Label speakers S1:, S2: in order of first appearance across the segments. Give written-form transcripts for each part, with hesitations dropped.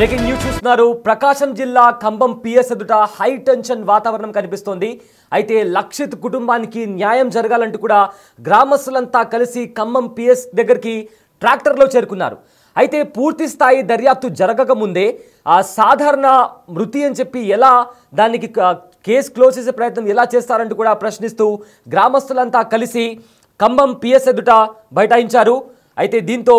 S1: Breaking news చూస్తున్నారు. ప్రకాశం జిల్లా Khammam PS ఎదుట హై టెన్షన్ వాతావరణం కనిపిస్తోంది. అయితే లక్షిత్ కుటుంబానికి న్యాయం జరగాలంటూ కూడా గ్రామస్తులంతా కలిసి ఖమ్మం పిఎస్ దగ్గరికి ట్రాక్టర్లో చేరుకున్నారు. అయితే పూర్తి స్థాయి దర్యాప్తు జరగక ముందే ఆ సాధారణ మృతి అని చెప్పి ఎలా దానికి కేసు క్లోజ్ చేసే ప్రయత్నం ఎలా చేస్తారంటూ కూడా ప్రశ్నిస్తూ గ్రామస్తులంతా కలిసి ఖమ్మం పిఎస్ ఎదుట బైఠాయించారు. అయితే దీంతో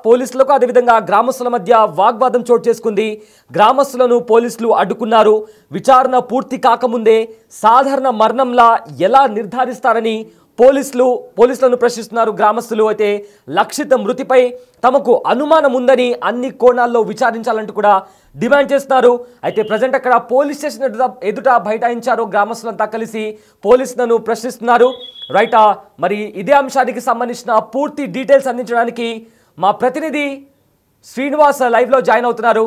S1: పోలీసులకు అదేవిధంగా గ్రామస్తుల మధ్య వాగ్వాదం చోటు చేసుకుంది. గ్రామస్తులను పోలీసులు అడ్డుకున్నారు. విచారణ పూర్తి కాకముందే సాధారణ మరణంలా ఎలా నిర్ధారిస్తారని పోలీసులను ప్రశ్నిస్తున్నారు గ్రామస్తులు. అయితే లక్షిత మృతిపై తమకు అనుమానం ఉందని అన్ని కోణాల్లో విచారించాలంటూ కూడా డిమాండ్ చేస్తున్నారు. అయితే ప్రజెంట్ అక్కడ పోలీస్ స్టేషన్ ఎదుట బైఠాయించారు. గ్రామస్తులంతా కలిసి పోలీసులను ప్రశ్నిస్తున్నారు. రైట్, మరి ఇదే అంశానికి సంబంధించిన పూర్తి డీటెయిల్స్ అందించడానికి మా ప్రతినిధి శ్రీనివాస్ లైవ్లో జాయిన్ అవుతున్నారు.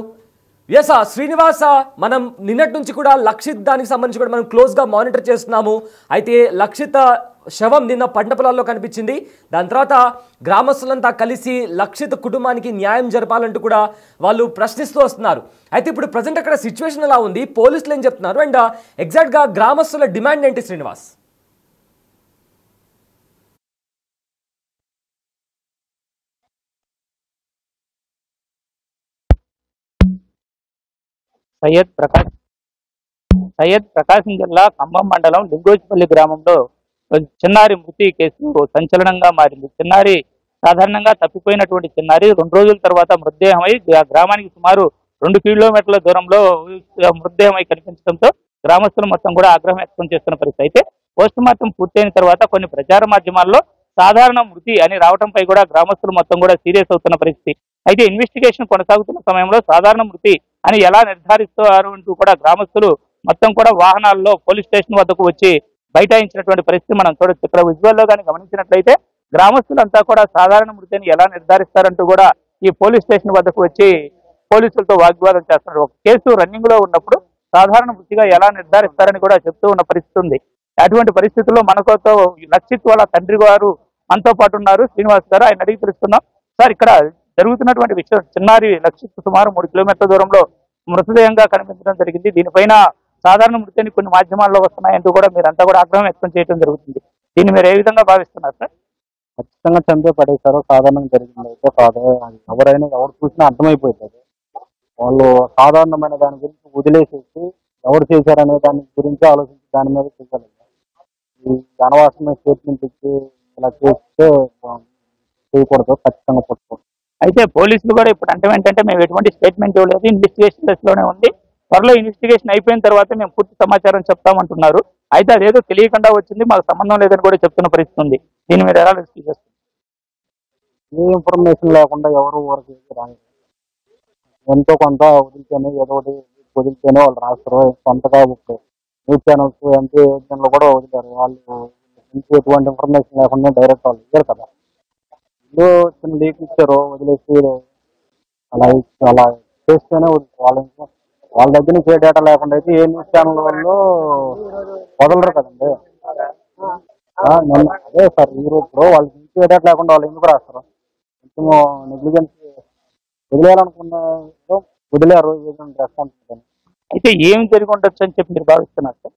S1: ఎస్ శ్రీనివాస, మనం నిన్నటి నుంచి కూడా లక్షిత్ దానికి సంబంధించి కూడా మనం క్లోజ్గా మానిటర్ చేస్తున్నాము. అయితే లక్షిత్ శవం నిన్న పంట పొలాల్లో కనిపించింది. దాని తర్వాత గ్రామస్తులంతా కలిసి లక్షిత్ కుటుంబానికి న్యాయం జరపాలంటూ కూడా వాళ్ళు ప్రశ్నిస్తూ వస్తున్నారు. అయితే ఇప్పుడు ప్రజెంట్ అక్కడ సిచ్యువేషన్ ఎలా ఉంది, పోలీసులు ఏం చెప్తున్నారు, అండ్ ఎగ్జాక్ట్గా గ్రామస్తుల డిమాండ్ ఏంటి శ్రీనివాస్?
S2: ప్రకాశం జిల్లా ఖమ్మం మండలం లింగోజిపల్లి గ్రామంలో చిన్నారి మృతి కేసు సంచలనంగా మారింది. చిన్నారి సాధారణంగా తప్పిపోయినటువంటి చిన్నారి 2 రోజుల తర్వాత మృతదేహమై గ్రామానికి సుమారు 2 కిలోమీటర్ల దూరంలో మృతదేహమై కనిపించడంతో గ్రామస్తులు మొత్తం కూడా ఆగ్రహం వ్యక్తం చేస్తున్న పరిస్థితి. అయితే పోస్ట్ మార్టం పూర్తయిన తర్వాత కొన్ని ప్రచార మాధ్యమాల్లో సాధారణ మృతి అని రావడంపై కూడా గ్రామస్తులు మొత్తం కూడా సీరియస్ అవుతున్న పరిస్థితి. అయితే ఇన్వెస్టిగేషన్ కొనసాగుతున్న సమయంలో సాధారణ మృతి అని ఎలా నిర్ధారిస్తారు అంటూ కూడా గ్రామస్తులు మొత్తం కూడా వాహనాల్లో పోలీస్ స్టేషన్ వద్దకు వచ్చి బైఠాయించినటువంటి పరిస్థితి మనం చూడొచ్చు. ఇక్కడ విజువల్లో కానీ గమనించినట్లయితే గ్రామస్తులంతా కూడా సాధారణ మృతిని ఎలా నిర్ధారిస్తారంటూ కూడా ఈ పోలీస్ స్టేషన్ వద్దకు వచ్చి పోలీసులతో వాగ్వాదం చేస్తున్నారు. ఒక కేసు రన్నింగ్ లో ఉన్నప్పుడు సాధారణ మృతిగా ఎలా నిర్ధారిస్తారని కూడా చెప్తూ ఉన్న పరిస్థితి ఉంది. అటువంటి పరిస్థితుల్లో మనతో లక్షిత్ వాళ్ళ తండ్రి గారు మనతో పాటు ఉన్నారు, శ్రీనివాస్ గారు. ఆయన అడిగి తెలుస్తున్నాం. సార్, ఇక్కడ జరుగుతున్నటువంటి విషయం, చిన్నారి లక్షిత్ సుమారు 3 కిలోమీటర్ల దూరంలో మృతదేహంగా కనిపించడం జరిగింది. దీనిపైన సాధారణ మృతిని కొన్ని మాధ్యమాల్లో వస్తున్నాయంటూ కూడా మీరంతా కూడా ఆగ్రహం వ్యక్తం చేయడం జరుగుతుంది. దీన్ని మీరు ఏ విధంగా భావిస్తున్నారు సార్?
S3: ఖచ్చితంగా చంపే పడేశారో సాధారణంగా జరిగింది. అయితే ఎవరైనా ఎవరు చూసినా అర్థమైపోతుంది. వాళ్ళు సాధారణమైన దాని గురించి వదిలేసేసి ఎవరు చేశారనే దాని గురించి ఆలోచించి దాని మీద చేశారు. ఈ అనవసరమైన స్టేట్మెంట్ ఇచ్చి ఇలా చేస్తే చేయకూడదు, ఖచ్చితంగా పట్టుకోండి.
S2: అయితే పోలీసులు కూడా ఇప్పుడు అంటే ఏంటంటే మేము ఎటువంటి స్టేట్మెంట్ ఇవ్వలేదు, ఇన్వెస్టిగేషన్ దశలోనే ఉంది, త్వరలో ఇన్వెస్టిగేషన్ అయిపోయిన తర్వాత మేము పూర్తి సమాచారం చెప్తామంటున్నారు. అయితే అదేదో తెలియకుండా వచ్చింది, మాకు సంబంధం లేదని కూడా చెప్తున్న పరిస్థితి ఉంది. దీని మీద ఎలా రిస్క్ చేస్తారు?
S3: ఏ ఇన్ఫర్మేషన్ లేకుండా ఎవరు ఊరికి రాదు. ఎంతో కొంత వదిలితేనే ఏదో ఒకటి వదిలితేనే వాళ్ళు రాస్తారు. కొంతగా న్యూస్ ఛానల్స్ ఎంపీ ఏజెంట్లు కూడా వదిలేరు. వాళ్ళు ఎటువంటి ఇన్ఫర్మేషన్ లేకుండా డైరెక్ట్ వాళ్ళు ఇచ్చారు కదా. ఇల్లు చిన్న లీక్ ఇచ్చారు, వదిలేసి అలా చేస్తేనే వాళ్ళ దగ్గర నుంచి ఏ డేటా లేకుండా అయితే ఏ న్యూస్ ఛానల్ వాళ్ళు వదలరు కదండి. అదే సార్, ఇప్పుడు వాళ్ళకి నుంచి ఏ డేటా లేకుండా వాళ్ళు ఎందుకు రాస్తారు? కొంచెం నెగ్లిజెన్స్ వదిలేయాలనుకున్న వదిలేరు, ఏజెంట్ రెస్పాన్సిబిలిటీ.
S2: అయితే ఏం జరిగి ఉండొచ్చు అని చెప్పి మీరు భావిస్తున్నారు సార్?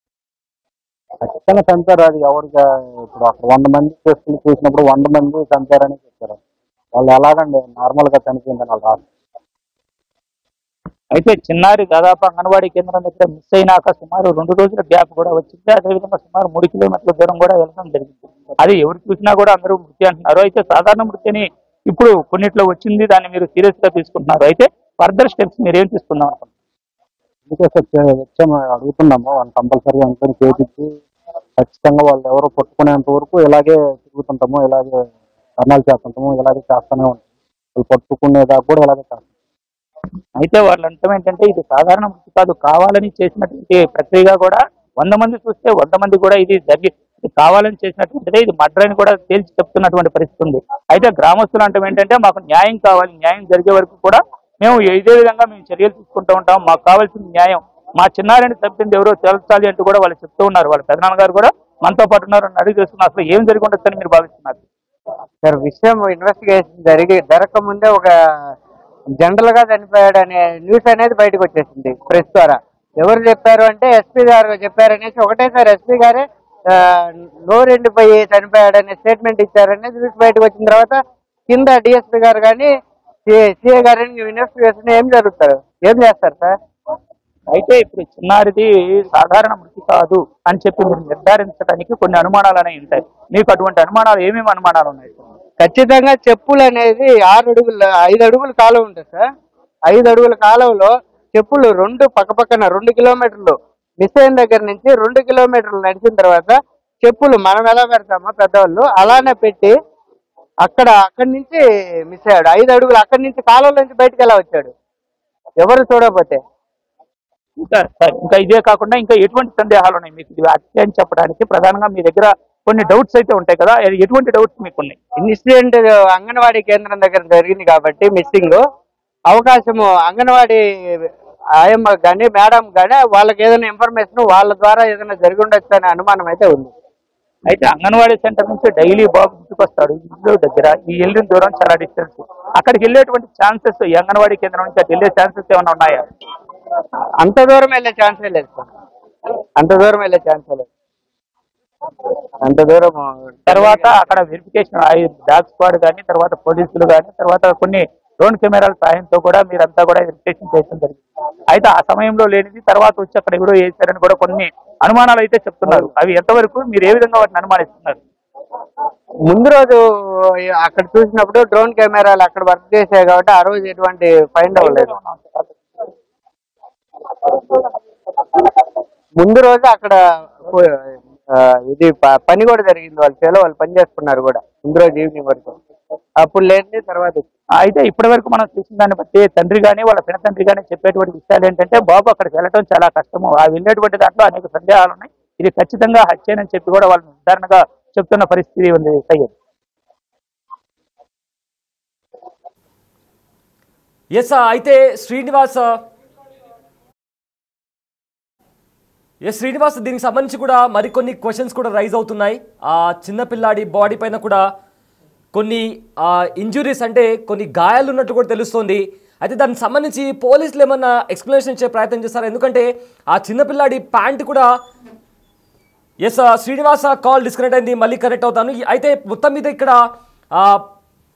S3: ఖచ్చితంగా చంపారు. అది ఎవరికి ఇప్పుడు అక్కడ 100 మంది చేసుకుని చూసినప్పుడు 100 మంది చంపారని చెప్పారు. వాళ్ళు ఎలాగండి నార్మల్గా చనిపోయిందని వాళ్ళు రాస్తారు.
S2: అయితే చిన్నారి దాదాపు అంగన్వాడీ కేంద్రం దగ్గర మిస్ అయినాక సుమారు 2 రోజుల గ్యాప్ కూడా వచ్చింది. అదేవిధంగా సుమారు 3 కిలోమీటర్ల దూరం కూడా వెళ్ళడం జరిగింది. అది ఎవరు చూసినా కూడా అందరూ మృతి అంటున్నారు. అయితే సాధారణ మృతిని ఇప్పుడు కొన్నిట్లో వచ్చింది, దాన్ని మీరు సీరియస్ గా తీసుకుంటున్నారు. అయితే ఫర్దర్ స్టెప్స్ మీరు ఏం తీసుకుందాం అనుకుంటున్నారు?
S3: అందుకే సార్ వచ్చాము, అడుగుతున్నాము. వాళ్ళు కంపల్సరీ అనుకుని చేపించి ఖచ్చితంగా వాళ్ళు ఎవరో పట్టుకునేంత వరకు ఇలాగే తిరుగుతుంటాము, ఇలాగే ధర్నాలు చేస్తుంటాము, ఇలాగే చేస్తూనే ఉంటాము. వాళ్ళు పట్టుకునేదాకా కూడా ఇలాగే చేస్తాం.
S2: అయితే వాళ్ళ అంతం ఏంటంటే ఇది సాధారణ మృతి కాదు, కావాలని చేసినటువంటి ప్రక్రియగా కూడా 100 మంది చూస్తే 100 మంది కూడా ఇది కావాలని చేసినటువంటిదే, ఇది మర్డర్ అని కూడా తేల్చి చెప్తున్నటువంటి పరిస్థితి ఉంది. అయితే గ్రామస్తులు అంటాం ఏంటంటే మాకు న్యాయం కావాలి, న్యాయం జరిగే వరకు కూడా మేము ఇదే విధంగా మేము చర్యలు తీసుకుంటూ ఉంటాం, మాకు కావాల్సిన న్యాయం, మా చిన్నారిని చంపింది ఎవరో తేల్చాలి అంటూ కూడా వాళ్ళు చెప్తూ ఉన్నారు. వాళ్ళ పెదనాన్న గారు కూడా మనతో పాటు ఉన్నారు, అడిగి చేస్తున్నారు. అసలు ఏం జరిగి ఉండొచ్చని మీరు భావిస్తున్నారు?
S4: సార్, విషయం ఇన్వెస్టిగేషన్ జరగకముందే ఒక జనరల్ గా చనిపోయాడు అనే న్యూస్ అనేది బయటకు వచ్చేసింది ప్రెస్ ద్వారా. ఎవరు చెప్పారు అంటే ఎస్పీ గారు చెప్పారనేసి ఒకటేసారి ఎస్పీ గారే నోరెండిపోయి చనిపోయాడు అనే స్టేట్మెంట్ ఇచ్చారనేది న్యూస్ బయటకు వచ్చిన తర్వాత కింద డిఎస్పీ గారు కానీ సిఏ గారిని ఇన్వెస్టిగేషన్ ఏం జరుగుతారు, ఏం చేస్తారు సార్?
S2: అయితే ఇప్పుడు చిన్నారిది సాధారణ మృతి కాదు అని చెప్పి మీరు నిర్ధారించడానికి కొన్ని అనుమానాలు అనేవి ఉంటాయి. మీకు అటువంటి అనుమానాలు ఏమేమి అనుమానాలు ఉన్నాయి?
S4: ఖచ్చితంగా చెప్పులు అనేది 5 అడుగుల కాలువ ఉంటుంది సార్. 5 అడుగుల కాలువలో చెప్పులు పక్కపక్కన 2 కిలోమీటర్లు మిస్ అయిన దగ్గర నుంచి 2 కిలోమీటర్లు నడిచిన తర్వాత చెప్పులు మనం ఎలా పెడతామో పెద్దవాళ్ళు అలానే పెట్టి అక్కడి నుంచి మిస్ అయ్యాడు. 5 అడుగులు అక్కడి నుంచి కాలువల నుంచి బయటకు ఎలా వచ్చాడు ఎవరు చూడకపోతే?
S2: ఇంకా ఇదే కాకుండా ఇంకా ఎటువంటి సందేహాలు ఉన్నాయి మీకు ఇది హత్య అని చెప్పడానికి? ప్రధానంగా మీ దగ్గర కొన్ని డౌట్స్ అయితే ఉంటాయి కదా, ఎటువంటి డౌట్స్ మీకు ఉన్నాయి?
S4: ఇన్సిడెంట్ అంగన్వాడీ కేంద్రం దగ్గర జరిగింది కాబట్టి మిస్సింగ్ అవకాశము అంగన్వాడీ ఆయమ్మ కానీ మేడం కానీ వాళ్ళకి ఏదైనా ఇన్ఫర్మేషన్ వాళ్ళ ద్వారా ఏదైనా జరిగి ఉండొచ్చు అనే అనుమానం అయితే ఉంది.
S2: అయితే అంగన్వాడీ సెంటర్ నుంచి డైలీ బాబు ఇంటికి వస్తాడు, ఇంట్లో దగ్గర ఈ వెళ్ళిన దూరం చాలా డిస్టెన్స్, అక్కడికి వెళ్ళేటువంటి ఛాన్సెస్ ఈ అంగన్వాడీ కేంద్రం నుంచి అటు వెళ్ళే ఛాన్సెస్ ఏమైనా ఉన్నాయా?
S4: అంత దూరం వెళ్ళే ఛాన్సే లేదు సార్, అంత దూరం వెళ్ళే ఛాన్సే లేదు. అంత దూరం
S2: తర్వాత అక్కడ వెరిఫికేషన్ డాగ్ స్క్వాడ్ కానీ తర్వాత పోలీసులు కానీ తర్వాత కొన్ని డ్రోన్ కెమెరాల సాయంతో కూడా మీరంతా కూడా వెరిఫికేషన్ చేయడం జరిగింది. అయితే ఆ సమయంలో లేనిది తర్వాత వచ్చి అక్కడ ఎవరో వేశారని కూడా కొన్ని అనుమానాలు అయితే చెప్తున్నారు. అవి ఎంతవరకు మీరు ఏ విధంగా వాటిని అనుమానిస్తున్నారు?
S4: ముందు రోజు అక్కడ చూసినప్పుడు డ్రోన్ కెమెరాలు అక్కడ వర్క్ చేసాయి కాబట్టి ఆ రోజు ఎటువంటి ఫైండ్ అవ్వలేదు. ముందు రోజు అక్కడ ఇది పని కూడా జరిగింది, వాళ్ళు పని చేసుకున్నారు కూడా ముందు రోజు ఈవినింగ్ వరకు, అప్పుడు లేని తర్వాత.
S2: అయితే ఇప్పటి వరకు మనం చూసిన దాన్ని బట్టి తండ్రి కానీ వాళ్ళ పిన తండ్రి కానీ చెప్పేటువంటి విషయాలు ఏంటంటే బాబు అక్కడికి వెళ్ళడం చాలా కష్టము, ఆ వెళ్ళేటువంటి దాంట్లో అనేక సందేహాలు ఉన్నాయి, ఇది ఖచ్చితంగా హత్యనని చెప్పి కూడా వాళ్ళు నిర్ధారణగా చెప్తున్న పరిస్థితి ఉంది. సయ్యద్
S1: అయితే శ్రీనివాస్ దీనికి సంబంధించి కూడా మరికొన్ని క్వశ్చన్స్ కూడా రైజ్ అవుతున్నాయి. ఆ చిన్నపిల్లాడి బాడీ పైన కూడా కొన్ని ఇంజురీస్ అంటే కొన్ని గాయాలు ఉన్నట్టు కూడా తెలుస్తోంది. అయితే దానికి సంబంధించి పోలీసులు ఏమన్నా ఎక్స్ప్లెనేషన్ ఇచ్చే ప్రయత్నం చేస్తారు? ఎందుకంటే ఆ చిన్నపిల్లాడి ప్యాంట్ కూడా శ్రీనివాస కాల్ డిస్కనెక్ట్ అయింది, మళ్ళీ కనెక్ట్ అవుతాను. అయితే మొత్తం మీద ఇక్కడ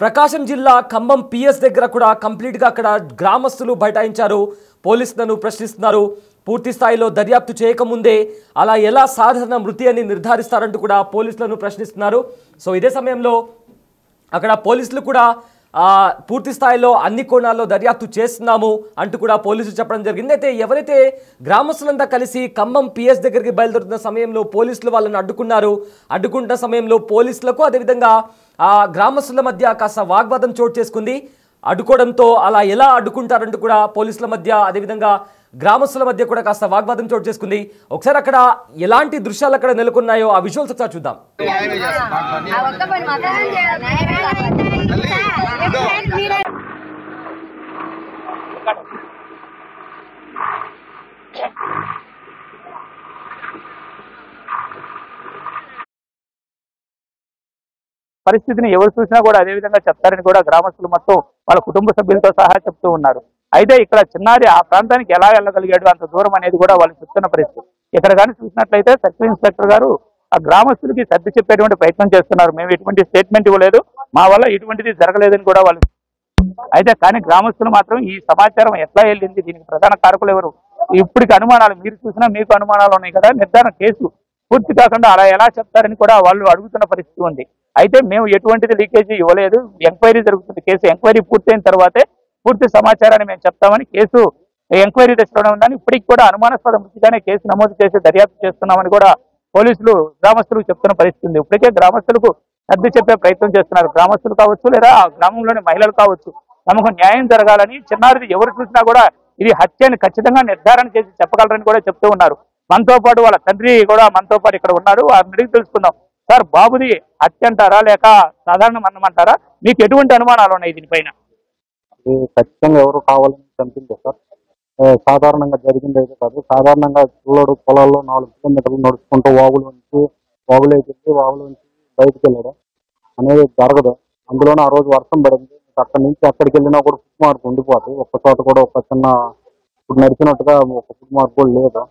S1: ప్రకాశం జిల్లా ఖమ్మం పిఎస్ దగ్గర కూడా కంప్లీట్గా అక్కడ గ్రామస్తులు బైఠాయించారు, పోలీసులను ప్రశ్నిస్తున్నారు. పూర్తి స్థాయిలో దర్యాప్తు చేయకముందే అలా ఎలా సాధారణ మృతి అని నిర్ధారిస్తారంటూ కూడా పోలీసులను ప్రశ్నిస్తున్నారు. సో ఇదే సమయంలో అక్కడ పోలీసులు కూడా పూర్తి స్థాయిలో అన్ని కోణాల్లో దర్యాప్తు చేస్తున్నాము అంటూ కూడా పోలీసులు చెప్పడం జరిగింది. అయితే ఎవరైతే గ్రామస్తులంతా కలిసి ఖమ్మం పిఎస్ దగ్గరికి బయలుదేరుతున్న సమయంలో పోలీసులు వాళ్ళని అడ్డుకుంటున్న సమయంలో పోలీసులకు అదేవిధంగా ఆ గ్రామస్తుల మధ్య కాస్త వాగ్వాదం చోటు చేసుకుంది. అడ్డుకోవడంతో అలా ఎలా అడ్డుకుంటారంటూ కూడా పోలీసుల మధ్య అదేవిధంగా గ్రామస్తుల మధ్య కూడా కాస్త వాగ్వాదం చోటు చేసుకుంది. ఒకసారి అక్కడ ఎలాంటి దృశ్యాలు అక్కడ నెలకొన్నాయో ఆ విజువల్స్ ఒకసారి చూద్దాం.
S2: పరిస్థితిని ఎవరు చూసినా కూడా అదే విధంగా చెప్తారని కూడా గ్రామస్తులు మొత్తం వాళ్ళ కుటుంబ సభ్యులతో సహా చెప్తూ ఉన్నారు. అయితే ఇక్కడ చిన్నారి ఆ ప్రాంతానికి ఎలా వెళ్ళగలిగాడు అంత దూరం అనేది కూడా వాళ్ళు చెప్తున్న పరిస్థితి. ఇక్కడ కానీ చూసినట్లయితే సర్కిల్ ఇన్స్పెక్టర్ గారు ఆ గ్రామస్తులకి సర్ది చెప్పేటువంటి ప్రయత్నం చేస్తున్నారు. మేము ఎటువంటి స్టేట్మెంట్ ఇవ్వలేదు, మా వల్ల ఎటువంటిది జరగలేదని కూడా వాళ్ళు. అయితే కానీ గ్రామస్తులు మాత్రం ఈ సమాచారం ఎట్లా వెళ్ళింది, దీనికి ప్రధాన కారకులు ఎవరు, ఇప్పటికి అనుమానాలు మీరు చూసినా మీకు అనుమానాలు ఉన్నాయి కదా, నిర్ధారణ కేసు పూర్తి కాకుండా అలా ఎలా చెప్తారని కూడా వాళ్ళు అడుగుతున్న పరిస్థితి ఉంది. అయితే మేము ఎటువంటిది లీకేజీ ఇవ్వలేదు, ఎంక్వైరీ జరుగుతుంది, కేసు ఎంక్వైరీ పూర్తయిన తర్వాతే పూర్తి సమాచారాన్ని మేము చెప్తామని కేసు ఎంక్వైరీ దశలోనే ఉందని ఇప్పటికి కూడా అనుమానాస్పద మృతిగానే కేసు నమోదు చేసి దర్యాప్తు చేస్తున్నామని కూడా పోలీసులు గ్రామస్తులకు చెప్తున్న పరిస్థితి ఉంది. ఇప్పటికే గ్రామస్తులకు సర్ది చెప్పే ప్రయత్నం చేస్తున్నారు. గ్రామస్తులు కావచ్చు లేదా ఆ గ్రామంలోని మహిళలు కావచ్చు, తమకు న్యాయం జరగాలని, చిన్నారిది ఎవరు చూసినా కూడా ఇది హత్యని ఖచ్చితంగా నిర్ధారణ చేసి చెప్పగలరని కూడా చెప్తూ ఉన్నారు. మనతో పాటు వాళ్ళ తండ్రి కూడా మనతో పాటు ఇక్కడ ఉన్నారు, వారిని అడిగి తెలుసుకుందాం. సార్, బాబుది హత్య అంటారా లేక సాధారణ మరణం అంటారా? మీకు ఎటువంటి అనుమానాలు ఉన్నాయి దీనిపైన?
S3: ఖచ్చితంగా ఎవరు కావాలని చంపింది సార్, సాధారణంగా జరిగింది అయితే కాదు. సాధారణంగా పిల్లడు పొలాల్లో 4 కిలోమీటర్లు నడుచుకుంటూ వాగులోంచి బయటకు వెళ్ళాడు అనేది జరగదు. అందులోనే ఆ రోజు వర్షం పడింది, అక్కడి నుంచి ఎక్కడికి వెళ్ళినా కూడా ఫుట్ మార్క్ ఉండిపోతాయి. ఒక్క చోట కూడా ఒక చిన్న ఇప్పుడు నడిచినట్టుగా ఒక ఫుట్ మార్క్ కూడా లేదు.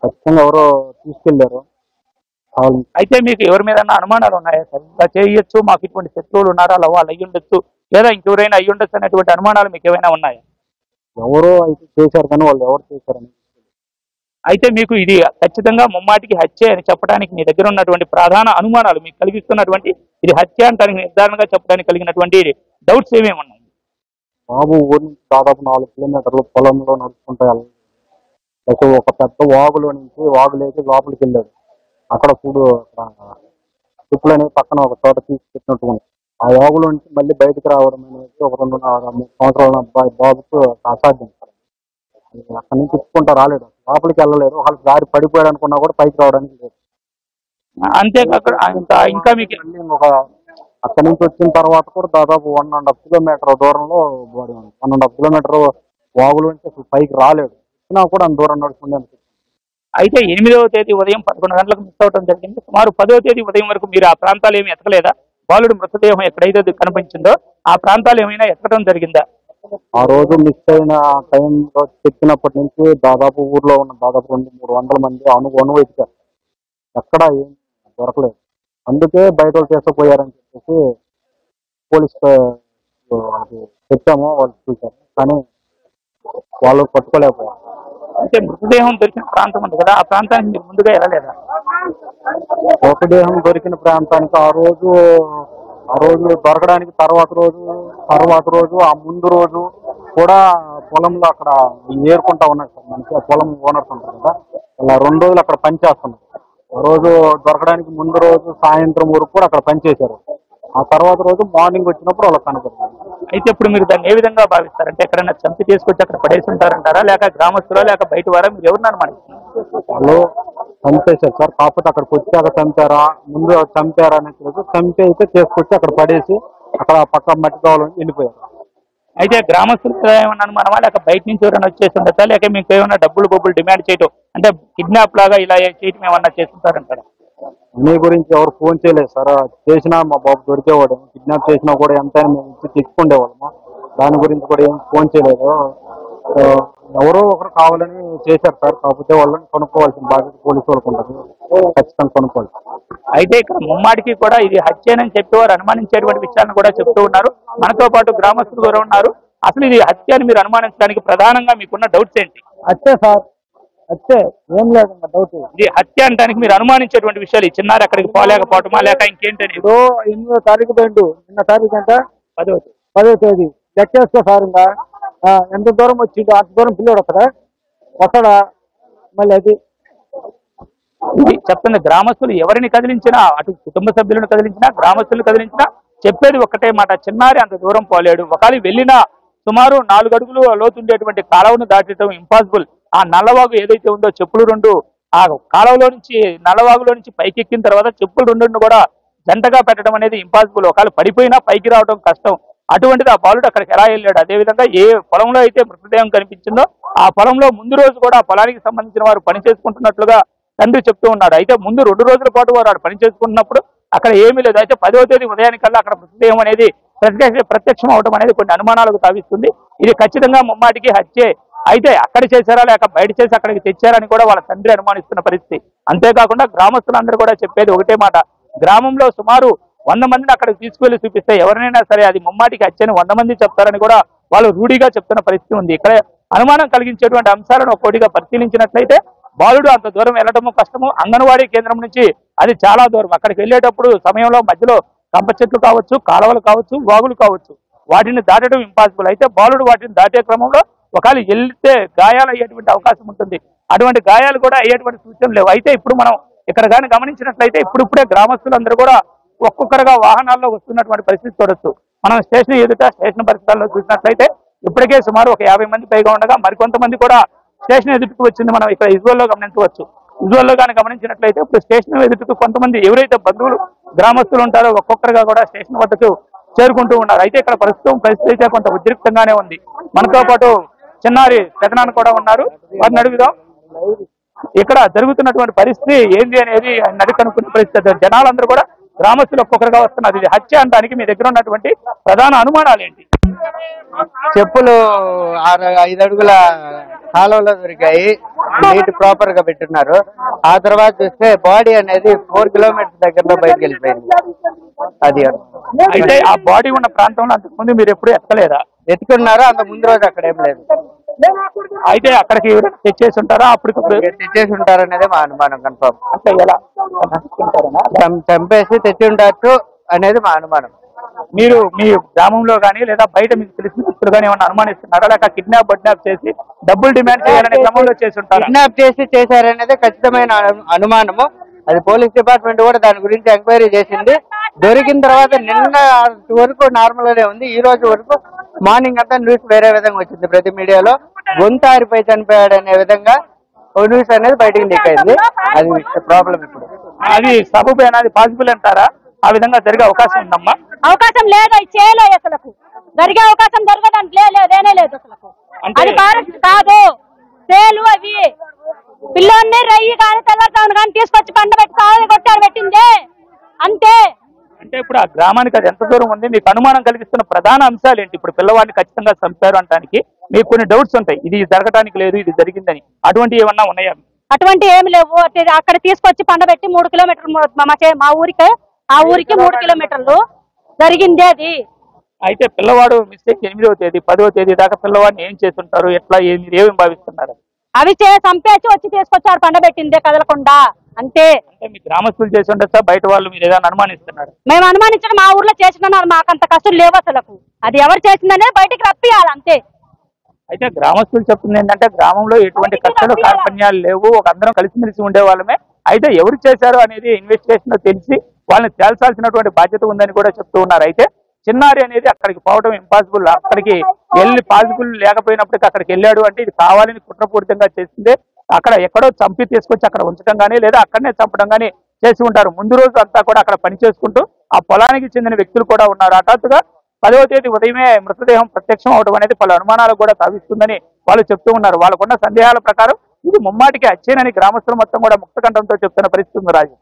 S3: ఖచ్చితంగా ఎవరో తీసుకెళ్లారు.
S2: అయితే మీకు ఎవరి మీద అనుమానాలు ఉన్నాయా సార్? ఇంకా చేయొచ్చు, మాకు ఇటువంటి శత్రువులు ఉన్నారా, అలా వాళ్ళు అయ్యి ఉండొచ్చు, లేదా ఇంకెవరైనా అయ్యి ఉండొచ్చు అనేటువంటి అనుమానాలు మీకు ఏమైనా ఉన్నాయా?
S3: ఎవరో అయితే చేశారు కానీ వాళ్ళు ఎవరు చేశారని.
S2: అయితే మీకు ఇది ఖచ్చితంగా ముమ్మాటికి హత్య అని చెప్పడానికి మీ దగ్గర ఉన్నటువంటి ప్రధాన అనుమానాలు మీకు కలిగిస్తున్నటువంటి ఇది హత్య అంటానికి నిర్ధారణగా చెప్పడానికి కలిగినటువంటి డౌట్స్ ఏమేమి ఉన్నాయి?
S3: బాబు ఊరి నుంచి దాదాపు 4 కిలోమీటర్లు పొలంలో నడుచుకుంటాయి. ఒక పెద్ద వాగులో నుంచి వాగులేసి లోపలికి వెళ్ళాడు. అక్కడ చూడు చెప్పులు అనేవి పక్కన ఒక చోట తీసుకెట్టినట్టు ఉంది. ఆ వాగులో నుంచి మళ్ళీ బయటకు రావడం అనేది ఒక 2-3 సంవత్సరాల అబ్బాయి బాబుకు అసాధ్యం. అక్కడి నుంచి ఇచ్చుకుంటా రాలేడు, లోపలికి వెళ్ళలేదు. వాళ్ళకి దారి పడిపోయాడు అనుకున్నా కూడా పైకి రావడానికి లేదు.
S2: అంతేకాక ఇంకా మీకు
S3: ఒక అక్కడి నుంచి వచ్చిన తర్వాత కూడా దాదాపు 1.5 కిలోమీటర్ దూరంలో 1.5 కిలోమీటర్ వాగులో నుంచి అసలు పైకి రాలేడు. వచ్చినా కూడా అంత దూరం నడుచుకుంటే.
S2: అయితే 8వ తేదీ ఉదయం 11 గంటలకు మిస్ అవడం జరిగింది. సుమారు 10వ తేదీ ఉదయం వరకు మీరు ఆ ప్రాంతాలు ఏమి ఎత్తకలేదా? బాలుడు మృతదేహం ఎక్కడైతే కనిపించిందో ఆ ప్రాంతాలు ఏమైనా ఎత్తడం జరిగిందా?
S3: ఆ రోజు మిస్ అయిన టైంలో చెప్పినప్పటి నుంచి దాదాపు ఊర్లో ఉన్న దాదాపు 200-300 మంది అణువు ఎత్తారు. ఎక్కడ ఏం దొరకలేదు. అందుకే బయట వాళ్ళు చేసుకుపోయారని చెప్పేసి పోలీస్ చెప్పాము. వాళ్ళు చూశారు కానీ వాళ్ళు పట్టుకోలేకపోయారు.
S2: అంటే మృతదేహం దొరికిన ప్రాంతం ఉంది కదా, ఆ ప్రాంతానికి మీరు ముందుగా వెళ్ళలేదా?
S3: మృతదేహం దొరికిన ప్రాంతానికి ఆ రోజు దొరకడానికి తర్వాత రోజు ఆ ముందు రోజు కూడా పొలంలో అక్కడ ఏరుకుంటా ఉన్నారు సార్. మంచిగా పొలం ఓనర్స్ ఉంటారు కదా, ఇలా 2 రోజులు అక్కడ పనిచేస్తున్నారు. ఆ రోజు దొరకడానికి ముందు రోజు సాయంత్రం వరకు కూడా అక్కడ పనిచేశారు. ఆ తర్వాత రోజు మార్నింగ్ వచ్చినప్పుడు వాళ్ళకి కనపడుతుంది.
S2: అయితే ఇప్పుడు మీరు దాన్ని ఏ విధంగా భావిస్తారంటే ఎక్కడైనా చంపి తీసుకొచ్చి అక్కడ పడేసి ఉంటారంటారా, లేక గ్రామస్తులో లేక బయట వారా, మీరు ఎవరిని అనుమానిస్తున్నారు?
S3: వాళ్ళు చంపేశారు సార్. కాకపోతే అక్కడికి వచ్చాక చంపారా ముందు చంపారా అనేది చంపి అయితే చేసుకొచ్చి అక్కడ పడేసి అక్కడ పక్క మట్టి కావాలని వెళ్ళిపోయారు.
S2: అయితే గ్రామస్తులు ఏమన్నా అనుమానమా, లేక బయట నుంచి ఎవరైనా వచ్చేసి ఉండొచ్చా, లేక మీకు ఏమైనా డబ్బులు డిమాండ్ చేయటం అంటే కిడ్నాప్ లాగా ఇలా చేయటం ఏమన్నా చేస్తుంటారంటారా?
S3: మీ గురించి ఎవరు ఫోన్ చేయలేదు సార్. చేసినా మా బాబు దొరికేవాడు. కిడ్నాప్ చేసినా కూడా ఎంతైనా మేము ఇచ్చి తెచ్చుకుండేవాళ్ళము. దాని గురించి కూడా ఏం ఫోన్ చేయలేదు. ఎవరో ఒకరు కావాలని చేశారు సార్. కాకపోతే వాళ్ళని కొనుక్కోవాల్సిన బాధ్యత పోలీసు వాళ్ళకు ఉంటుంది. ఖచ్చితంగా కొనుక్కోవాలి.
S2: అయితే ఇక్కడ ముమ్మాడికి కూడా ఇది హత్యనని చెప్పి వారు అనుమానించేటువంటి విషయాలను కూడా చెప్తూ ఉన్నారు. మనతో పాటు గ్రామస్తులు కూడా ఉన్నారు. అసలు ఇది హత్య అని మీరు అనుమానించడానికి ప్రధానంగా మీకున్న డౌట్స్ ఏంటి?
S3: హత్య సార్, హత్య ఏం లేదు డౌట్.
S2: ఇది హత్య అంటానికి మీరు అనుమానించేటువంటి విషయాలు ఈ చిన్నారి అక్కడికి పోలేకపోవటమా లేక ఇంకేంటని?
S3: 8వ తారీఖు పోయిండు. నిన్న తారీఖు అంటే 10వ తేదీ లెక్కేసుకో సార్. ఇంకా ఎంత దూరం వచ్చిండు, అంత దూరం పిల్లడు వస్తాడా మళ్ళీ. అది
S2: చెప్తున్న గ్రామస్తులు ఎవరిని కదిలించినా, అటు కుటుంబ సభ్యులను కదిలించినా గ్రామస్తులను కదిలించినా చెప్పేది ఒక్కటే మాట, చిన్నారి అంత దూరం పోలేడు. ఒకవేళ వెళ్ళినా సుమారు 4 అడుగులు లోతుండేటువంటి కాలువను దాటడం ఇంపాసిబుల్. ఆ నల్లవాగు ఏదైతే ఉందో చెప్పులు 2 ఆ కాలువలో నుంచి నల్లవాగులో నుంచి పైకి ఎక్కిన తర్వాత చెప్పులు 2 కూడా జంటగా పెట్టడం అనేది ఇంపాసిబుల్. ఒకవేళ పడిపోయినా పైకి రావడం కష్టం. అటువంటిది ఆ బాలుడు అక్కడికి ఎలా వెళ్ళాడు? అదేవిధంగా ఏ పొలంలో అయితే మృతదేహం కనిపించిందో ఆ పొలంలో ముందు రోజు కూడా ఆ పొలానికి సంబంధించిన వారు పని చేసుకుంటున్నట్లుగా తండ్రి చెప్తూ ఉన్నాడు. అయితే ముందు 2 రోజుల పాటు వారు పని చేసుకుంటున్నప్పుడు అక్కడ ఏమీ లేదు. అయితే 10వ తేదీ ఉదయానికల్లా అక్కడ మృతదేహం అనేది ప్రత్యక్షం అవడం అనేది కొన్ని అనుమానాలకు తావిస్తుంది. ఇది ఖచ్చితంగా ముమ్మాటికి హత్యే. అయితే అక్కడ చేశారా లేక బయట చేసి అక్కడికి తెచ్చారని కూడా వాళ్ళ తండ్రి అనుమానిస్తున్న పరిస్థితి. అంతేకాకుండా గ్రామస్తులందరూ కూడా చెప్పేది ఒకటే మాట, గ్రామంలో సుమారు 100 మందిని అక్కడికి తీసుకువెళ్లి చూపిస్తే ఎవరినైనా సరే అది ముమ్మాటికి హత్యని 100 మంది చెప్తారని కూడా వాళ్ళు రూఢిగా చెప్తున్న పరిస్థితి ఉంది. ఇక్కడ అనుమానం కలిగించేటువంటి అంశాలను ఒక్కోటిగా పరిశీలించినట్లయితే బాలుడు అంత దూరం వెళ్ళడము కష్టము. అంగన్వాడీ కేంద్రం నుంచి అది చాలా దూరం. అక్కడికి వెళ్ళేటప్పుడు సమయంలో మధ్యలో కంప చెట్లు కావచ్చు, కాలువలు కావచ్చు, వాగులు కావచ్చు, వాటిని దాటడం ఇంపాసిబుల్. అయితే బాలుడు వాటిని దాటే క్రమంలో ఒకవేళ వెళ్తే గాయాలు అయ్యేటువంటి అవకాశం ఉంటుంది. అటువంటి గాయాలు కూడా అయ్యేటువంటి సూచనలు లేవు. అయితే ఇప్పుడు మనం ఇక్కడ కానీ గమనించినట్లయితే ఇప్పుడిప్పుడే గ్రామస్తులందరూ కూడా ఒక్కొక్కరుగా వాహనాల్లో వస్తున్నటువంటి పరిస్థితి చూడొచ్చు. మనం స్టేషన్ పరిసరాల్లో చూసినట్లయితే ఇప్పటికే సుమారు ఒక 50 మంది పైగా ఉండగా మరికొంతమంది కూడా స్టేషన్ ఎదుటికి వచ్చింది మనం ఇక్కడ విజువల్లో గమనించవచ్చు. విజువల్లో కానీ గమనించినట్లయితే ఇప్పుడు స్టేషన్ ఎదుటికి కొంతమంది ఎవరైతే బంధువులు గ్రామస్తులు ఉంటారో ఒక్కొక్కరుగా కూడా స్టేషన్ వద్దకు చేరుకుంటూ ఉన్నారు. అయితే ఇక్కడ పరిస్థితి అయితే కొంత ఉద్రిక్తంగానే ఉంది. మనతో పాటు చిన్నారి పెదనాన్న కూడా ఉన్నారు. వారిని అడుగుదాం ఇక్కడ జరుగుతున్నటువంటి పరిస్థితి ఏంది అనేది అడిగి కనుక్కునే పరిస్థితి. జనాలందరూ కూడా గ్రామస్తులు ఒక్కొక్కరుగా వస్తున్నారు. ఇది హత్య అనడానికి మీ దగ్గర ఉన్నటువంటి ప్రధాన అనుమానాలు ఏంటి?
S4: చెప్పులు 5 అడుగుల కాలువలో దొరికాయి, నీట్ ప్రాపర్ గా పెట్టున్నారు. ఆ తర్వాత చూస్తే బాడీ అనేది 4 కిలోమీటర్స్ దగ్గరలో బయటకు వెళ్ళిపోయింది. అది
S2: అయితే ఆ బాడీ ఉన్న ప్రాంతంలో అంతకుముందు మీరు ఎప్పుడు ఎక్కలేదా?
S4: ఎత్తుకున్నారు, అంత ముందు రోజు అక్కడ ఏం లేదు.
S2: అయితే అక్కడికి తెచ్చేసి ఉంటారా? అప్పటికప్పుడు
S4: తెచ్చేసి ఉంటారనేది మా అనుమానం. కన్ఫర్మ్
S2: అంటే ఎలా
S4: చంపేసి తెచ్చి ఉండొచ్చు అనేది మా అనుమానం.
S2: మీరు మీ గ్రామంలో కానీ లేదా బయట మీకు తెలిసిన వ్యక్తులు కానీ ఏమన్నా అనుమానిస్తున్నారా? లేక కిడ్నాప్ చేసి డబ్బులు డిమాండ్ చేయాలనే క్రమంలో చేసి ఉంటారా?
S4: కిడ్నాప్ చేసి చేశారనేది ఖచ్చితమైన అనుమానము. అది పోలీస్ డిపార్ట్మెంట్ కూడా దాని గురించి ఎంక్వైరీ చేసింది. దొరికిన తర్వాత నిన్న వరకు నార్మల్ గానే ఉంది. ఈ రోజు వరకు మార్నింగ్ అంతా న్యూస్ వేరే విధంగా వచ్చింది. ప్రతి మీడియాలో గొంతు ఆరిపోయి చనిపోయాడు అనే విధంగా న్యూస్ అనేది బయటకు లీక్ అయింది. అది ప్రాబ్లం. ఇప్పుడు
S2: అది సబబేనా? అది పాసిబుల్ అంటారా? ఆ విధంగా జరిగే అవకాశం ఉందమ్మా?
S5: అవకాశం లేదు, అది చేయలేదు. అసలు జరిగే అవకాశం జరగడానికి లేనే లేదు. అసలు అది భారత్ కాదు, సేలు అవి పిల్లోని రయ్యి కానీ తెల్లతాను కానీ తీసుకొచ్చి పండబెట్టి కావాలి కొట్టారు పెట్టిందే అంతే.
S2: అంటే ఇప్పుడు ఆ గ్రామానికి అది ఎంత దూరం ఉంది? మీకు అనుమానం కలిగిస్తున్న ప్రధాన అంశాలు ఏంటి? ఇప్పుడు పిల్లవాడిని ఖచ్చితంగా చంపారు అనడానికి మీకు కొన్ని డౌట్స్ ఉంటాయి, ఇది జరగడానికి లేదు, ఇది జరిగిందని. అటువంటి ఏమన్నా ఉన్నాయా?
S5: అటువంటి ఏమి లేవు. అక్కడ తీసుకొచ్చి పండబెట్టి 3 కిలోమీటర్లు మా ఊరికి, ఆ ఊరికి 3 కిలోమీటర్లు జరిగింది అది.
S2: అయితే పిల్లవాడు మిస్టేక్ 8వ తేదీ 10వ తేదీ దాకా పిల్లవాడిని ఏం చేస్తుంటారు, ఎట్లా మీరు ఏమి భావిస్తున్నారు?
S5: అవి చంపేసి వచ్చి తీసుకొచ్చారు పండబెట్టిందే కదలకుండా అంతే.
S2: అంటే మీ గ్రామస్తులు చేసి ఉండొచ్చా, బయట వాళ్ళు మీరు ఏదైనా అనుమానిస్తున్నారు?
S5: మేము అనుమానించడం మా ఊర్లో చేసినారు, మాకంత కష్టం లేవు. అసలు అది ఎవరు చేసిందనేది బయటికి రప్పియాలి అంతే.
S2: అయితే గ్రామస్తులు చెప్తుంది ఏంటంటే గ్రామంలో ఎటువంటి కక్షలు కార్పణ్యాలు లేవు, ఒక అందరం కలిసిమెలిసి ఉండే వాళ్ళమే. అయితే ఎవరు చేశారు అనేది ఇన్వెస్టిగేషన్ లో తెలిసి వాళ్ళని తేల్చాల్సినటువంటి బాధ్యత ఉందని కూడా చెప్తూ ఉన్నారు. అయితే చిన్నారి అనేది అక్కడికి పోవడం ఇంపాసిబుల్. అక్కడికి వెళ్ళి పాసిబుల్ లేకపోయినప్పటికీ అక్కడికి వెళ్ళాడు అంటే ఇది కావాలని కుట్రపూరితంగా చేసిందే. అక్కడ ఎక్కడో చంపి తీసుకొచ్చి అక్కడ ఉంచడం కానీ లేదా అక్కడనే చంపడం కానీ చేసి ఉంటారు. ముందు రోజు అంతా కూడా అక్కడ పని చేసుకుంటూ ఆ పొలానికి చెందిన వ్యక్తులు కూడా ఉన్నారు. హఠాత్తుగా 10వ తేదీ ఉదయమే మృతదేహం ప్రత్యక్షం అవడం అనేది పలు అనుమానాలకు కూడా తావిస్తుందని వాళ్ళు చెప్తూ ఉన్నారు. వాళ్ళకున్న సందేహాల ప్రకారం ఇది ముమ్మాటికి అచ్చేనని గ్రామస్తులు మొత్తం కూడా ముక్తకంఠంతో చెప్తున్న పరిస్థితి ఉంది. రాజు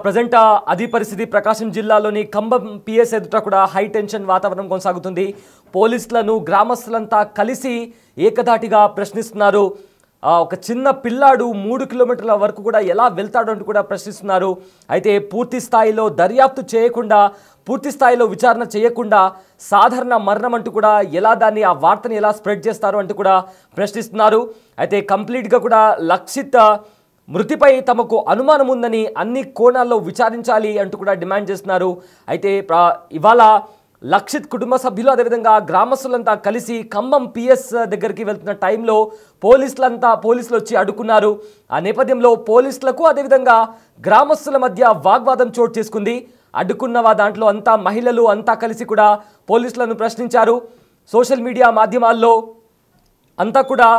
S1: ప్రజెంట్ అది పరిస్థితి. ప్రకాశం జిల్లాలోని కంబం పిఎస్ ఎదుట కూడా హై టెన్షన్ వాతావరణం కొనసాగుతుంది. పోలీసులను గ్రామస్తులంతా కలిసి ఏకధాటిగా ప్రశ్నిస్తున్నారు. ఒక చిన్న పిల్లాడు 3 కిలోమీటర్ల వరకు కూడా ఎలా వెళ్తాడు అంటూ కూడా ప్రశ్నిస్తున్నారు. అయితే పూర్తి స్థాయిలో దర్యాప్తు చేయకుండా, పూర్తి స్థాయిలో విచారణ చేయకుండా సాధారణ మరణం అంటూ కూడా ఎలా దాన్ని ఆ వార్తని ఎలా స్ప్రెడ్ చేస్తారు అంటూ కూడా ప్రశ్నిస్తున్నారు. అయితే కంప్లీట్గా కూడా లక్షిత్ మృతిపై తమకు అనుమానం ఉందని అన్ని కోణాల్లో విచారించాలి అంటూ కూడా డిమాండ్ చేస్తున్నారు. అయితే ఇవాళ లక్షిత్ కుటుంబ సభ్యులు అదేవిధంగా గ్రామస్తులంతా కలిసి ఖమ్మం పిఎస్ దగ్గరికి వెళ్తున్న టైంలో పోలీసులు వచ్చి అడ్డుకున్నారు. ఆ నేపథ్యంలో పోలీసులకు అదేవిధంగా గ్రామస్తుల మధ్య వాగ్వాదం చోటు చేసుకుంది. అడ్డుకున్న దాంట్లో అంతా మహిళలు అంతా కలిసి కూడా పోలీసులను ప్రశ్నించారు. సోషల్ మీడియా మాధ్యమాల్లో అంతా కూడా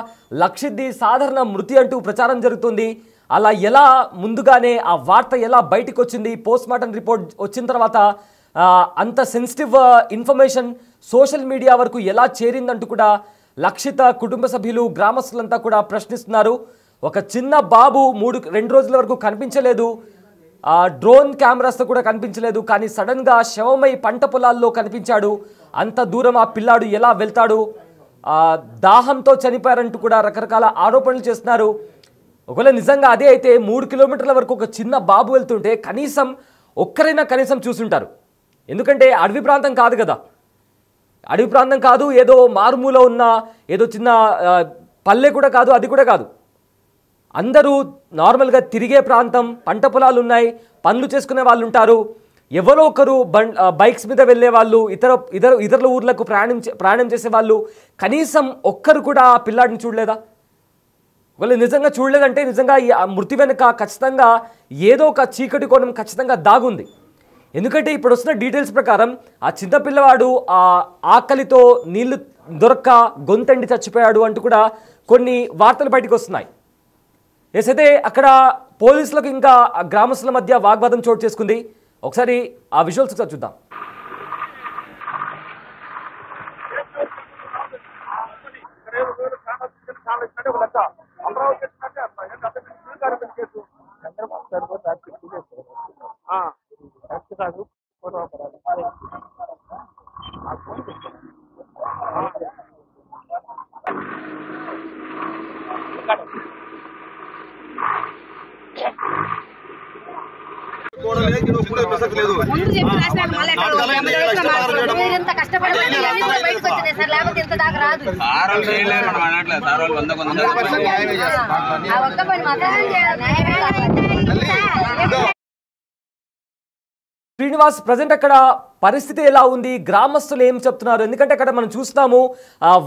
S1: లక్షిత్ది సాధారణ మృతి అంటూ ప్రచారం జరుగుతుంది. అలా ఎలా ముందుగానే ఆ వార్త ఎలా బయటకు వచ్చింది, పోస్ట్మార్టం రిపోర్ట్ వచ్చిన తర్వాత అంత సెన్సిటివ్ ఇన్ఫర్మేషన్ సోషల్ మీడియా వరకు ఎలా చేరిందంటూ కూడా లక్షిత కుటుంబ సభ్యులు గ్రామస్తులంతా కూడా ప్రశ్నిస్తున్నారు. ఒక చిన్న బాబు 2 రోజుల వరకు కనిపించలేదు, డ్రోన్ కెమెరాస్తో కూడా కనిపించలేదు, కానీ సడన్గా శవమై పంట పొలాల్లో కనిపించాడు. అంత దూరం ఆ పిల్లాడు ఎలా వెళ్తాడు, దాహంతో చనిపోయారంటూ కూడా రకరకాల ఆరోపణలు చేస్తున్నారు. ఒకవేళ నిజంగా అదే అయితే 3 కిలోమీటర్ల వరకు ఒక చిన్న బాబు వెళ్తుంటే ఒక్కరైనా కనీసం చూసుంటారు. ఎందుకంటే అడవి ప్రాంతం కాదు కదా, అడవి ప్రాంతం కాదు, ఏదో మారుమూల ఉన్న ఏదో చిన్న పల్లె కూడా కాదు, అది కూడా కాదు. అందరూ నార్మల్గా తిరిగే ప్రాంతం, పంట పొలాలు ఉన్నాయి, పనులు చేసుకునే వాళ్ళు ఉంటారు. ఎవరో ఒకరు బైక్స్ మీద వెళ్ళే వాళ్ళు, ఇతరుల ఊర్లకు ప్రయాణం చేసే వాళ్ళు కనీసం ఒక్కరు కూడా ఆ పిల్లాడిని చూడలేదా? వాళ్ళు నిజంగా చూడలేదంటే నిజంగా ఈ మృతి వెనుక ఖచ్చితంగా ఏదో ఒక చీకటి కోణం ఖచ్చితంగా దాగుంది. ఎందుకంటే ఇప్పుడు వస్తున్న డీటెయిల్స్ ప్రకారం ఆ చిన్న పిల్లవాడు ఆకలితో నీళ్లు దొరక్క గొంతండి చచ్చిపోయాడు అంటూ కూడా కొన్ని వార్తలు బయటకు వస్తున్నాయి. అయితే అక్కడ పోలీసులకు ఇంకా గ్రామస్తుల మధ్య వాగ్వాదం చోటు చేసుకుంది. ఒకసారి ఆ విజువల్స్ ఒకసారి చూద్దాం. శ్రీనివాస్, ప్రజెంట్ అక్కడ పరిస్థితి ఎలా ఉంది, గ్రామస్తులు ఏం చెప్తున్నారు? ఎందుకంటే అక్కడ మనం చూస్తున్నాము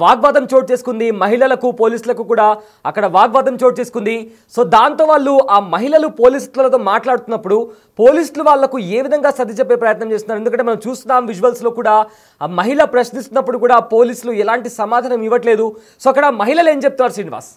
S1: వాగ్వాదం చోటు చేసుకుంది, మహిళలకు పోలీసులకు కూడా అక్కడ వాగ్వాదం చోటు చేసుకుంది. సో దాంతో వాళ్ళు ఆ మహిళలు పోలీసులతో మాట్లాడుతున్నప్పుడు పోలీసులు వాళ్లకు ఏ విధంగా సర్ది చెప్పే ప్రయత్నం చేస్తున్నారు? ఎందుకంటే మనం చూస్తున్నాం విజువల్స్లో కూడా ఆ మహిళ ప్రశ్నిస్తున్నప్పుడు కూడా పోలీసులు ఎలాంటి సమాధానం ఇవ్వట్లేదు. సో అక్కడ మహిళలు ఏం చెప్తున్నారు శ్రీనివాస్?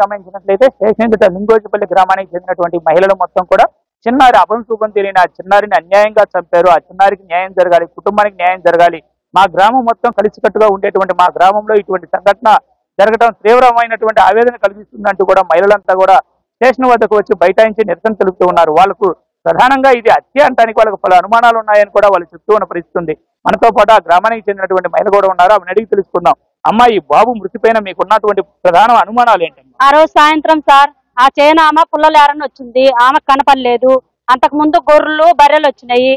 S2: గమనించినట్లయితే స్టేషన్ ఎదుట లింగోజిపల్లి గ్రామానికి చెందినటువంటి మహిళలు మొత్తం కూడా చిన్నారి అభంశుభం తెలియని ఆ చిన్నారిని అన్యాయంగా చంపారు, ఆ చిన్నారికి న్యాయం జరగాలి, కుటుంబానికి న్యాయం జరగాలి, మా గ్రామం మొత్తం కలిసికట్టుగా ఉండేటువంటి మా గ్రామంలో ఇటువంటి సంఘటన జరగడం తీవ్రమైనటువంటి ఆవేదన కలిగిస్తుందంటూ కూడా మహిళలంతా కూడా స్టేషన్ వద్దకు వచ్చి బైఠాయించి నిరసన తెలుపుతూ ఉన్నారు. వాళ్ళకు ప్రధానంగా ఇది హత్య అంటానికి వాళ్ళకు పలు అనుమానాలు ఉన్నాయని కూడా వాళ్ళు చెప్తూ ఉన్న పరిస్థితి ఉంది. మనతో పాటు ఆ గ్రామానికి చెందినటువంటి మహిళ కూడా ఉన్నారు, ఆమెను అడిగి తెలుసుకుందాం. అమ్మా, ఈ బాబు మృతిపైన మీకున్నటువంటి ప్రధాన అనుమానాలు ఏంటండి?
S5: ఆ రోజు సాయంత్రం సార్ ఆ చేనామ పుల్లలేరని వచ్చింది, ఆమె కనపడలేదు. అంతకు ముందు గొర్రెలు బర్రెలు వచ్చినాయి,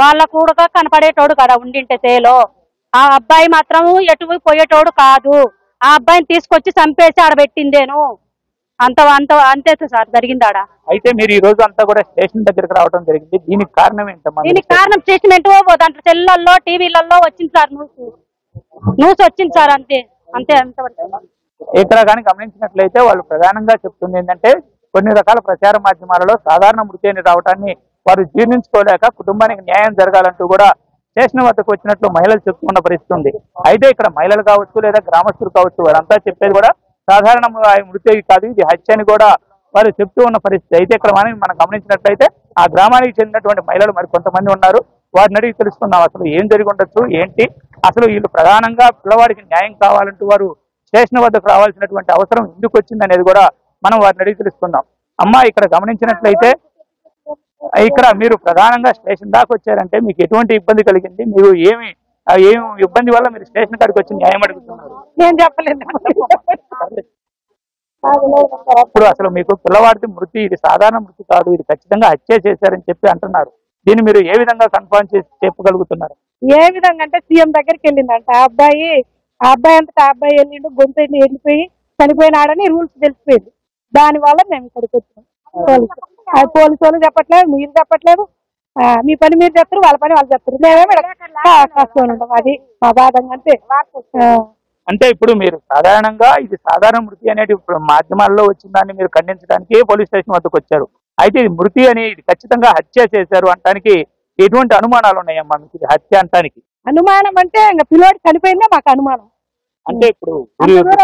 S5: వాళ్ళ కూడా కనపడేటోడు కదా ఉండింటే చేలో. ఆ అబ్బాయి మాత్రం ఎటు పోయేటోడు కాదు, ఆ అబ్బాయిని తీసుకొచ్చి చంపేసి ఆడబెట్టిందేను. అంతే సార్ జరిగింది ఆడ.
S2: అయితే మీరు ఈ రోజు అంతా కూడా స్టేషన్ దగ్గరికి రావడం జరిగింది, దీనికి కారణం ఏంటమ్మా?
S5: దీనికి కారణం స్టేట్మెంట్ దాంట్లో సెల్లలో టీవీలలో వచ్చింది సార్, న్యూస్ వచ్చింది సార్. అంతే
S2: ఇక్కడ కానీ గమనించినట్లయితే వాళ్ళు ప్రధానంగా చెప్తుంది ఏంటంటే కొన్ని రకాల ప్రచార మాధ్యమాలలో సాధారణ మృతి అని రావడాన్ని వారు జీర్ణించుకోలేక కుటుంబానికి న్యాయం జరగాలంటూ కూడా స్టేషన్ వద్దకు వచ్చినట్లు మహిళలు చెప్తున్న పరిస్థితి ఉంది. అయితే ఇక్కడ మహిళలు కావచ్చు లేదా గ్రామస్తులు కావచ్చు వారంతా చెప్పేది కూడా సాధారణ మృతి కాదు, ఇది హత్య అని కూడా వారు చెప్తూ ఉన్న పరిస్థితి. అయితే ఇక్కడ మనం గమనించినట్లయితే ఆ గ్రామానికి చెందినటువంటి మహిళలు మరి కొంతమంది ఉన్నారు, వారిని అడిగి తెలుసుకుందాం అసలు ఏం జరిగి ఉండొచ్చు, ఏంటి అసలు వీళ్ళు ప్రధానంగా పిల్లవాడికి న్యాయం కావాలంటూ వారు స్టేషన్ వద్దకు రావాల్సినటువంటి అవసరం ఎందుకు వచ్చింది అనేది కూడా మనం వారిని అడిగి తెలుసుకుందాం. అమ్మా, ఇక్కడ గమనించినట్లయితే ఇక్కడ మీరు ప్రధానంగా స్టేషన్ దాకా వచ్చారంటే మీకు ఎటువంటి ఇబ్బంది కలిగింది, మీరు ఏమి ఇబ్బంది వల్ల మీరు స్టేషన్ కాడికి వచ్చి న్యాయం అడుగుతున్నారు?
S5: ఏం చెప్పలేదు.
S2: ఇప్పుడు అసలు మీకు పిల్లవాడికి మృతి ఇది సాధారణ మృతి కాదు, ఇది ఖచ్చితంగా హత్య చేశారని చెప్పి అంటున్నారు. దీన్ని మీరు ఏ విధంగా కన్ఫర్మ్ చేసి చెప్పగలుగుతున్నారు?
S5: ఏ విధంగా అంటే సీఎం దగ్గరికి వెళ్ళిందంట ఆ అబ్బాయి అంతటా ఆ అబ్బాయి వెళ్ళిండు, గొంతు వెళ్ళిపోయి చనిపోయినాడని రూల్స్ తెలిసిపోయింది. దాని వల్ల మేము ఇక్కడికి వచ్చినాం. పోలీసు వాళ్ళు చెప్పట్లేదు, మీరు చెప్పట్లేదు, మీ పని మీరు చెప్తారు, వాళ్ళ పని వాళ్ళు చెప్తారు, మేమేమి కష్టం ఉంటాం. అది మా బాధ. అంతే.
S2: అంటే ఇప్పుడు మీరు సాధారణంగా ఇది సాధారణ మృతి అనేది మాధ్యమాల్లో వచ్చిందాన్ని మీరు ఖండించడానికి పోలీస్ స్టేషన్ వద్దకు వచ్చారు. అయితే ఇది మృతి అని ఇది ఖచ్చితంగా హత్య చేశారు అంటానికి ఎటువంటి అనుమానాలు ఉన్నాయమ్మా మీకు ఇది హత్య అంటానికి?
S5: అనుమానం అంటే ఇంకా పిల్లోడు చనిపోయిందే మాకు అనుమానం.
S2: అంటే ఇప్పుడు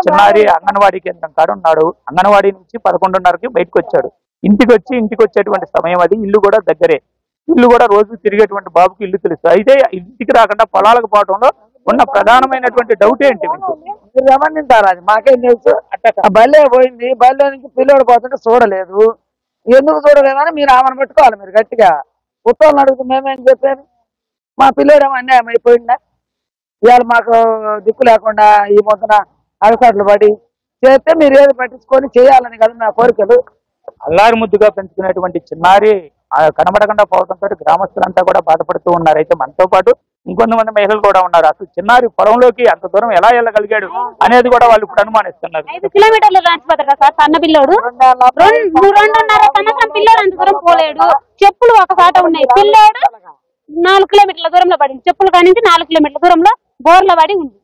S2: చిన్నారి అంగన్వాడీ కేంద్రం కాడ ఉన్నాడు, అంగన్వాడీ నుంచి 11:30కి బయటకు వచ్చాడు, ఇంటికి వచ్చేటువంటి సమయం అది, ఇల్లు కూడా దగ్గరే, ఇల్లు కూడా రోజు తిరిగేటువంటి బాబుకి ఇల్లు తెలుసు. అయితే ఇంటికి రాకుండా పొలాలకు పోవడంలో ఉన్న ప్రధానమైనటువంటి డౌట్ ఏంటి?
S4: మీరు గమనించాలి, అది మాకేం తెలుసు. బల్లే పోయింది, బల్లె నుంచి పిల్లోడు పోతుంటే చూడలేదు, ఎందుకు చూడలేదని మీరు ఆమెను పెట్టుకోవాలి. మీరు గట్టిగా ఉత్తర్వులు అడుగుతూ మేమేం చెప్పాను, మా పిల్లోడేమో అన్యాయం అయిపోయిందా, ఇవాళ మాకు దిక్కు లేకుండా ఈ మొదన అడసాట్లు పడి చేస్తే మీరు ఏది పట్టించుకొని చేయాలని కదా నా కోరికలు.
S2: అల్లారి ముద్దుగా పెంచుకునేటువంటి చిన్నారి కనబడకుండా పోవడంతో గ్రామస్తులంతా కూడా బాధపడుతూ ఉన్నారు. అయితే మనతో పాటు ఇంకొంతమంది మహిళలు కూడా ఉన్నారు. అసలు చిన్నారి పొలంలోకి అంత దూరం ఎలా వెళ్ళగలిగాడు అనేది కూడా వాళ్ళు ఇప్పుడు అనుమానిస్తున్నారు.
S5: 5 కిలోమీటర్లు రాసిపోతారు కదా సార్, సన్న పిల్లోడు 2.5 సంవత్సరం పిల్లోడు అంత దూరం పోలేడు. చెప్పులు ఒక పాట ఉన్నాయి, పిల్లోడు 4 కిలోమీటర్ల దూరంలో పడింది, చెప్పులు కానించి 4 కిలోమీటర్ల దూరంలో బోర్ల పడి ఉంది.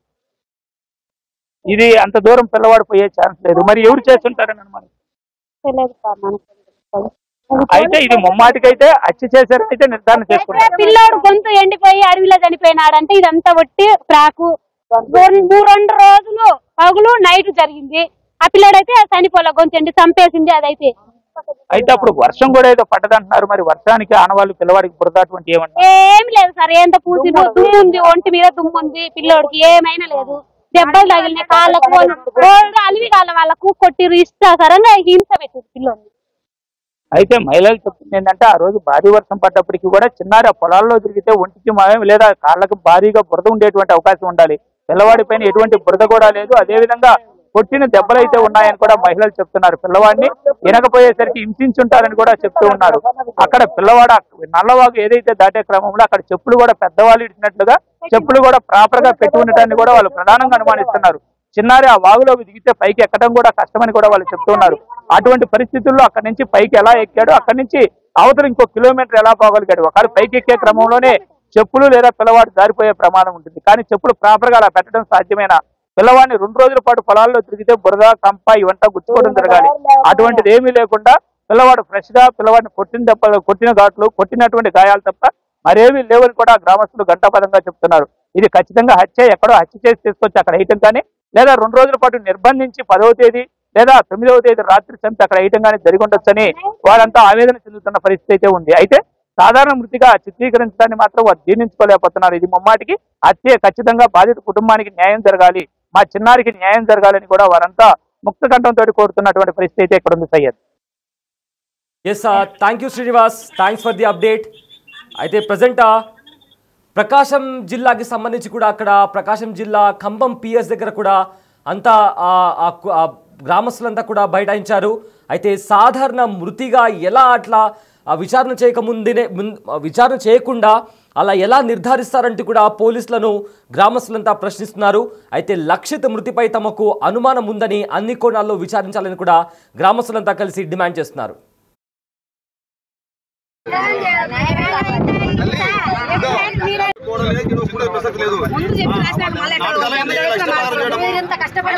S2: ఇది అంత దూరం పిల్లవాడు పోయే ఛాన్స్ లేదు, మరి ఎవరు చేస్తుంటారని అనుమానం?
S5: తెలియదు సార్ మనకు.
S2: అయితే ఇది ముమ్మాటికైతే హత్య చేశారైతే నిర్ధారణ చేసుకుంటారు.
S5: పిల్లోడు గొంతు ఎండిపోయి అడవిలో చనిపోయినాడంటే ఇదంతా వట్టి ప్రాకు. 2 రోజులు పగులు నైట్ జరిగింది. ఆ పిల్లోడైతే చనిపోలే, గొంతు ఎండి చంపేసింది. అదైతే
S2: అయితే అప్పుడు వర్షం కూడా ఏదో పడ్డదంటున్నారు, మరి వర్షానికి ఆనవాళ్ళు పిల్లవాడికి బురదాటువంటి ఏమన్నా?
S5: ఏమి లేదు సార్, ఎంత పూసి దుమ్ము ఉంది, ఒంటి మీద దుమ్ము ఉంది, పిల్లోడికి ఏమైనా లేదు. దెబ్బలు తగిలినాయి కాళ్ళకు, అలివి కాళ్ళ వాళ్ళకు కొట్టిరు, ఇష్టాసరంగా హింస పెట్టారు పిల్లోడిని.
S2: అయితే మహిళలు చెప్తుంది ఏంటంటే ఆ రోజు భారీ వర్షం పడ్డప్పటికీ కూడా చిన్నారి ఆ పొలాల్లో తిరిగితే ఒంటికి లేదా కాళ్ళకు భారీగా బురద ఉండేటువంటి అవకాశం ఉండాలి. పిల్లవాడి పైన ఎటువంటి బురద కూడా లేదు. అదేవిధంగా కొట్టిన దెబ్బలైతే ఉన్నాయని కూడా మహిళలు చెప్తున్నారు. పిల్లవాడిని వినకపోయేసరికి హింసించుంటారని కూడా చెప్తూ ఉన్నారు. అక్కడ పిల్లవాడు నల్లవాగు ఏదైతే దాటే క్రమంలో అక్కడ చెప్పులు కూడా పెద్దవాళ్ళు ఇచ్చినట్లుగా చెప్పులు కూడా ప్రాపర్ గా పెట్టి ఉండటాన్ని కూడా వాళ్ళు ప్రధానంగా అనుమానిస్తున్నారు. చిన్నారి ఆ వాగులోకి దిగితే పైకి ఎక్కడం కూడా కష్టమని కూడా వాళ్ళు చెప్తున్నారు. అటువంటి పరిస్థితుల్లో అక్కడి నుంచి పైకి ఎలా ఎక్కాడు, అక్కడి నుంచి అవతల ఇంకో కిలోమీటర్ ఎలా పోగలిగాడు. ఒకవేళ పైకి ఎక్కే క్రమంలోనే చెప్పులు లేదా పిల్లవాడు జారిపోయే ప్రమాదం ఉంటుంది. కానీ చెప్పులు ప్రాపర్ గా అలా పెట్టడం సాధ్యమైన పిల్లవాడిని 2 రోజుల పాటు పొలాల్లో తిరిగితే బురద కంప ఇవంతా గుచ్చుకోవడం జరగాలి. అటువంటిది ఏమీ లేకుండా పిల్లవాడు ఫ్రెష్ గా పిల్లవాడిని కొట్టిన దెబ్బలు, కొట్టిన ఘాట్లు, కొట్టినటువంటి గాయాలు తప్ప మరేమీ లేవని కూడా గ్రామస్తులు గంటాపదంగా చెప్తున్నారు. ఇది ఖచ్చితంగా హత్య, ఎక్కడో హత్య చేసి తీసుకొచ్చి అక్కడ వేయటం కానీ లేదా 2 రోజుల పాటు నిర్బంధించి 10వ తేదీ లేదా 9వ తేదీ రాత్రి చంపి అక్కడ వేయటం కానీ జరిగి ఉండొచ్చని వారంతా ఆవేదన చెందుతున్న పరిస్థితి అయితే ఉంది. అయితే సాధారణ మృతిగా చిత్రీకరించడాన్ని మాత్రం వారు జీర్ణించుకోలేకపోతున్నారు. ఇది ముమ్మాటికి హత్య, ఖచ్చితంగా బాధిత కుటుంబానికి న్యాయం జరగాలి, మా చిన్నారికి న్యాయం జరగాలని కూడా వారంతా ముక్త కంఠంతో కోరుతున్నటువంటి పరిస్థితి అయితే ఇక్కడ ఉంది. Syed.
S1: Yes, thank you Srinivas, thanks for the update. అయితే ప్రజెంట్ ప్రకాశం జిల్లాకి సంబంధించి కూడా అక్కడ ప్రకాశం జిల్లా ఖమ్మం పిఎస్ దగ్గర కూడా అంతా గ్రామస్తులంతా కూడా బైఠాయించారు. అయితే సాధారణ మృతిగా ఎలా అట్లా విచారణ విచారణ చేయకుండా అలా ఎలా నిర్ధారిస్తారంటూ కూడా పోలీసులను గ్రామస్తులంతా ప్రశ్నిస్తున్నారు. అయితే లక్షిత్ మృతిపై తమకు అనుమానం ఉందని అన్ని కోణాల్లో విచారించాలని కూడా గ్రామస్తులంతా కలిసి డిమాండ్ చేస్తున్నారు.
S6: కష్టపడి